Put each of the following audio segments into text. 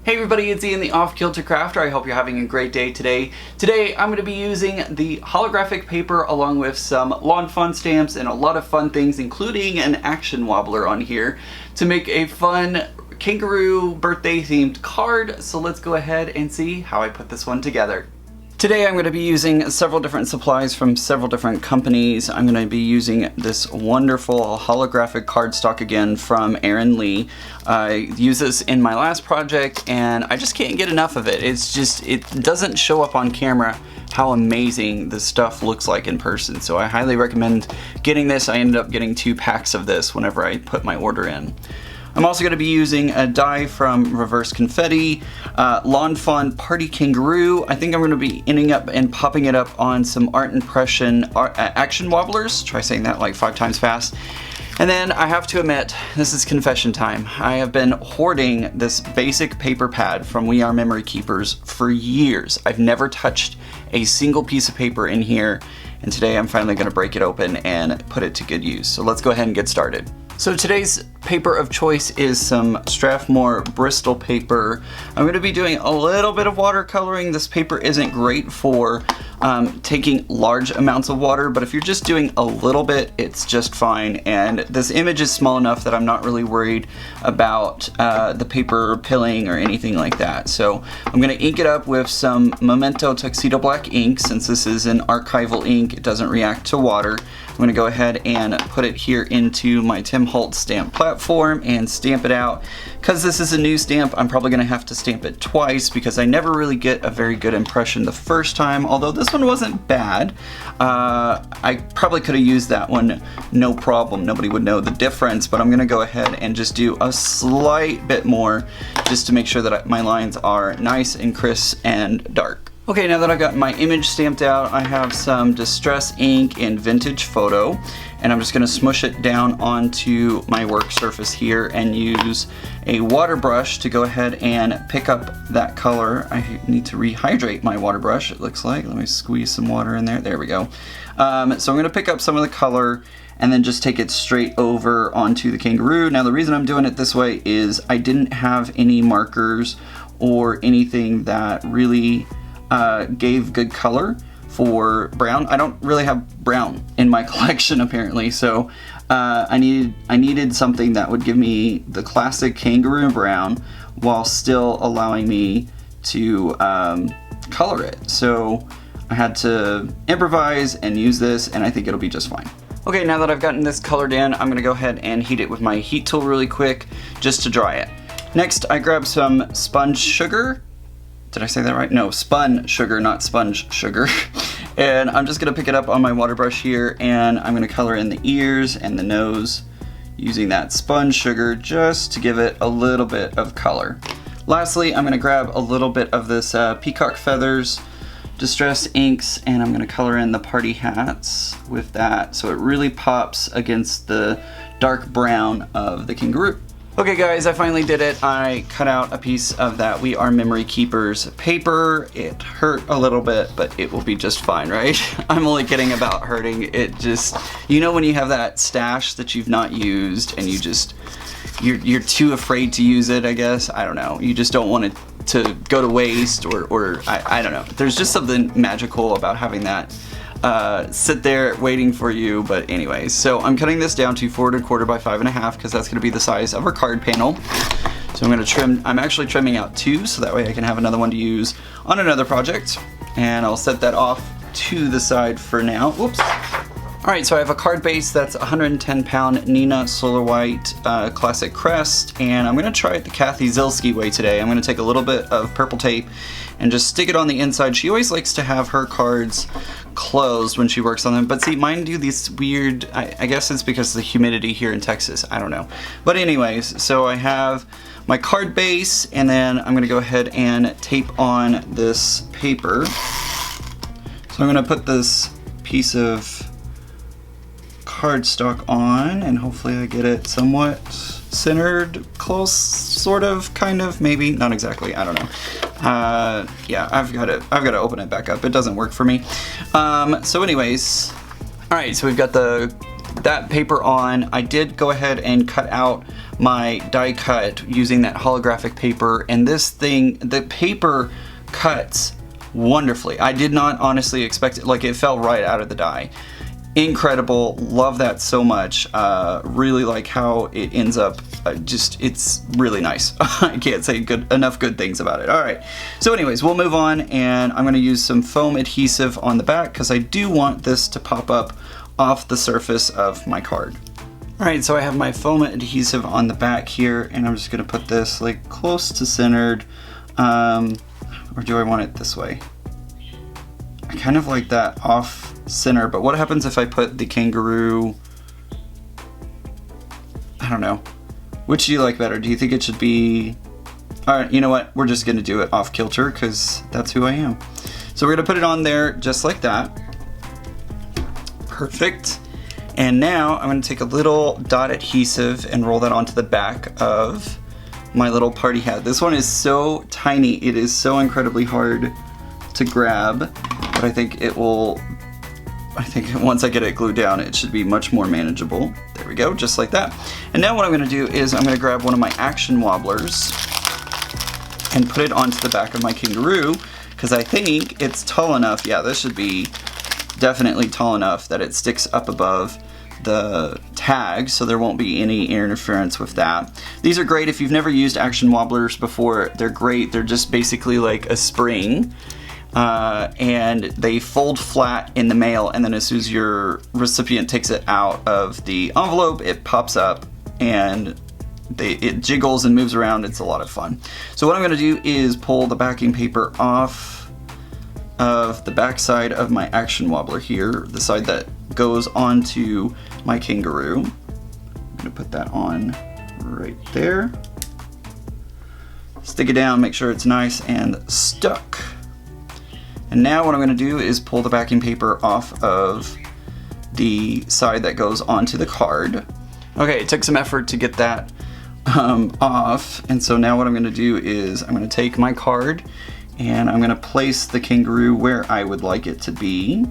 Hey everybody, it's Ian the Off Kilter Crafter. I hope you're having a great day today. Today I'm going to be using the holographic paper along with some lawn fun stamps and a lot of fun things, including an action wobbler on here, to make a fun kangaroo birthday themed card. So let's go ahead and see how I put this one together. Today I'm going to be using several different supplies from several different companies. I'm going to be using this wonderful holographic cardstock again from Aaron Lee. I used this in my last project and I just can't get enough of it. It doesn't show up on camera how amazing this stuff looks like in person. So I highly recommend getting this. I ended up getting 2 packs of this whenever I put my order in. I'm also going to be using a die from Reverse Confetti, Lawn Fawn Party Kangaroo. I think I'm going to be ending up and popping it up on some art impression action wobblers. Try saying that like 5 times fast. And then I have to admit, this is confession time. I have been hoarding this basic paper pad from We Are Memory Keepers for years. I've never touched a single piece of paper in here, and today I'm finally going to break it open and put it to good use. So let's go ahead and get started. So today's paper of choice is some Strathmore Bristol paper. I'm going to be doing a little bit of watercoloring. This paper isn't great for taking large amounts of water, but if you're just doing a little bit, it's just fine. And this image is small enough that I'm not really worried about the paper pilling or anything like that. So I'm going to ink it up with some Memento Tuxedo Black ink. Since this is an archival ink, it doesn't react to water. I'm going to go ahead and put it here into my Tim Holtz stamp platform and stamp it out. Because this is a new stamp, I'm probably going to have to stamp it twice because I never really get a very good impression the first time, although this one wasn't bad. I probably could have used that one no problem. Nobody would know the difference, but I'm going to go ahead and just do a slight bit more just to make sure that my lines are nice and crisp and dark. Okay, now that I've got my image stamped out, I have some Distress ink in Vintage Photo, and I'm just going to smush it down onto my work surface here and use a water brush to go ahead and pick up that color. I need to rehydrate my water brush, it looks like. Let me squeeze some water in there. There we go. So I'm going to pick up some of the color and then just take it straight over onto the kangaroo. Now the reason I'm doing it this way is I didn't have any markers or anything that really gave good color for brown. I don't really have brown in my collection apparently, so I needed something that would give me the classic kangaroo brown while still allowing me to color it. So I had to improvise and use this, and I think it'll be just fine. Okay, now that I've gotten this colored in, I'm gonna go ahead and heat it with my heat tool really quick just to dry it. Next, I grabbed some sponge sugar. Did I say that right? No, spun sugar, not sponge sugar. And I'm just gonna pick it up on my water brush here, and I'm gonna color in the ears and the nose using that sponge sugar just to give it a little bit of color. Lastly, I'm gonna grab a little bit of this Peacock Feathers Distress inks, and I'm gonna color in the party hats with that so it really pops against the dark brown of the kangaroo. Okay guys, I finally did it. I cut out a piece of that We Are Memory Keepers paper. It hurt a little bit, but it will be just fine, right? I'm only kidding about hurting. It just, you know when you have that stash that you've not used and you're too afraid to use it, I guess? I don't know. You just don't want it to go to waste or I don't know. There's just something magical about having that sit there waiting for you. But anyways, so I'm cutting this down to 4 1/4 by 5 1/2 because that's going to be the size of our card panel. So I'm going to trim, I'm actually trimming out 2 so that way I can have another one to use on another project, and I'll set that off to the side for now. Whoops. Alright, so I have a card base that's 110-pound Nina Solar White Classic Crest, and I'm going to try it the Kathy Zilski way today. I'm going to take a little bit of purple tape and just stick it on the inside. She always likes to have her cards closed when she works on them, but see, mine do these weird, I guess it's because of the humidity here in Texas, I don't know. But anyways, so I have my card base, and then I'm going to go ahead and tape on this paper. So I'm going to put this piece of cardstock on, and hopefully I get it somewhat centered, close, sort of, kind of, maybe, not exactly, I don't know. Yeah, I've got to open it back up. It doesn't work for me. So anyways, all right, so we've got the put that paper on, I did go ahead and cut out my die cut using that holographic paper, and this thing, the paper cuts wonderfully. I did not honestly expect it, like it fell right out of the die. Incredible, love that so much. Really like how it ends up, it's really nice. I can't say enough good things about it. All right, so anyways, we'll move on, and I'm gonna use some foam adhesive on the back because I do want this to pop up off the surface of my card. All right, so I have my foam adhesive on the back here, and I'm just gonna put this like close to centered, or do I want it this way? I kind of like that off center, but what happens if I put the Kangaroo, I don't know. Which do you like better? Do you think it should be, all right, you know what? We're just gonna do it off kilter because that's who I am. So we're gonna put it on there just like that. Perfect. And now I'm gonna take a little dot adhesive and roll that onto the back of my little party hat. This one is so tiny. It is so incredibly hard to grab, but I think it will, once I get it glued down, it should be much more manageable. There we go, just like that. And now what I'm gonna do is I'm gonna grab one of my action wobblers and put it onto the back of my Kangaroo, because I think it's tall enough. Yeah, this should be definitely tall enough that it sticks up above the tag, so there won't be any interference with that. These are great if you've never used action wobblers before. They're great. They're just basically like a spring. And they fold flat in the mail, and then as soon as your recipient takes it out of the envelope, it pops up and it jiggles and moves around. It's a lot of fun. So what I'm going to do is pull the backing paper off of the back side of my action wobbler here, the side that goes onto my Kangaroo. I'm going to put that on right there. Stick it down, make sure it's nice and stuck. And now what I'm going to do is pull the backing paper off of the side that goes onto the card. Okay, it took some effort to get that off, and so now what I'm going to do is I'm going to take my card and I'm going to place the Kangaroo where I would like it to be,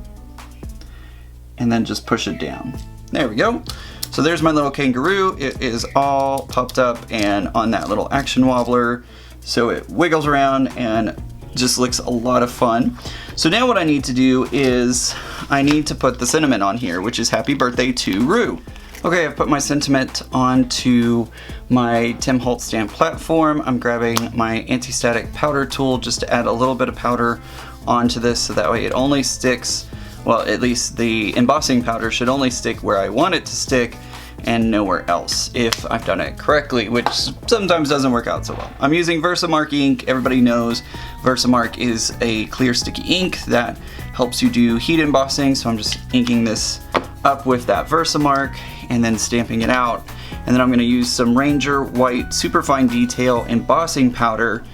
and then just push it down. There we go. So there's my little Kangaroo. It is all popped up and on that little action wobbler, so it wiggles around and just looks a lot of fun. So now what I need to do is I need to put the sentiment on here, which is happy birthday to Roo. Okay, I've put my sentiment onto my Tim Holtz stamp platform. I'm grabbing my anti-static powder tool just to add a little bit of powder onto this, so that way it only sticks, well, at least the embossing powder should only stick where I want it to stick and nowhere else, if I've done it correctly, which sometimes doesn't work out so well. I'm using Versamark ink. Everybody knows Versamark is a clear sticky ink that helps you do heat embossing, so I'm just inking this up with that Versamark and then stamping it out. And then I'm gonna use some Ranger White Superfine Detail embossing powder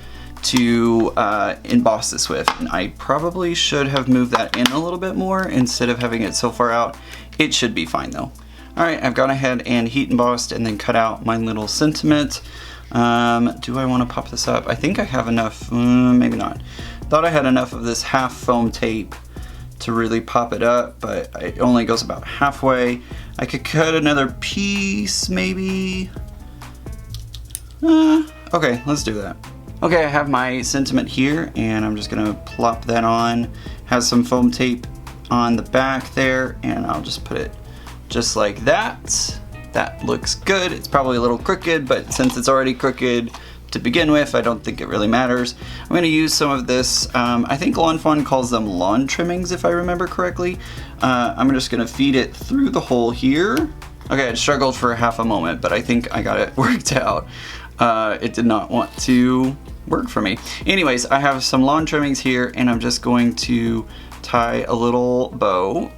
to emboss this with. And I probably should have moved that in a little bit more instead of having it so far out. It should be fine though. Alright, I've gone ahead and heat embossed and then cut out my little sentiment. Do I want to pop this up? I think I have enough, maybe not. Thought I had enough of this half foam tape to really pop it up, but it only goes about halfway. I could cut another piece, maybe. Okay, let's do that. Okay, I have my sentiment here, and I'm just gonna plop that on. Has some foam tape on the back there, and I'll just put it just like that. That looks good. It's probably a little crooked, but since it's already crooked to begin with, I don't think it really matters. I'm going to use some of this, I think Lawn Fun calls them lawn trimmings if I remember correctly. I'm just going to feed it through the hole here. Okay, I struggled for half a moment, but I think I got it worked out. It did not want to work for me. Anyways, I have some lawn trimmings here, and I'm just going to tie a little bow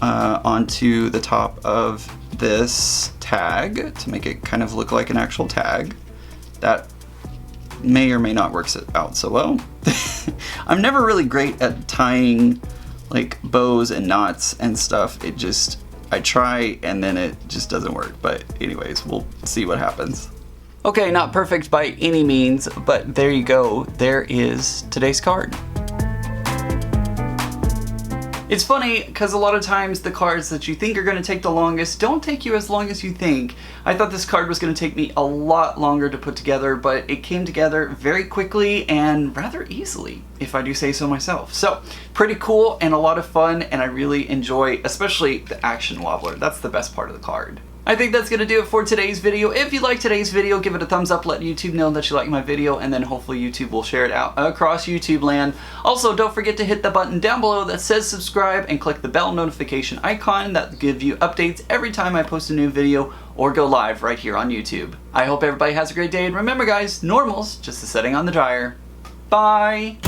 onto the top of this tag to make it kind of look like an actual tag. That may or may not work out so well. I'm never really great at tying like bows and knots and stuff. I try and then it just doesn't work. But anyways, we'll see what happens. Okay, not perfect by any means, but there you go. There is today's card. It's funny because a lot of times the cards that you think are going to take the longest don't take you as long as you think. I thought this card was going to take me a lot longer to put together, but it came together very quickly and rather easily, if I do say so myself. So pretty cool and a lot of fun, and I really enjoy especially the action wobbler. That's the best part of the card. I think that's going to do it for today's video. If you like today's video, give it a thumbs up, let YouTube know that you like my video, and then hopefully YouTube will share it out across YouTube land. Also, don't forget to hit the button down below that says subscribe and click the bell notification icon that will give you updates every time I post a new video or go live right here on YouTube. I hope everybody has a great day, and remember guys, normal's just a setting on the dryer. Bye!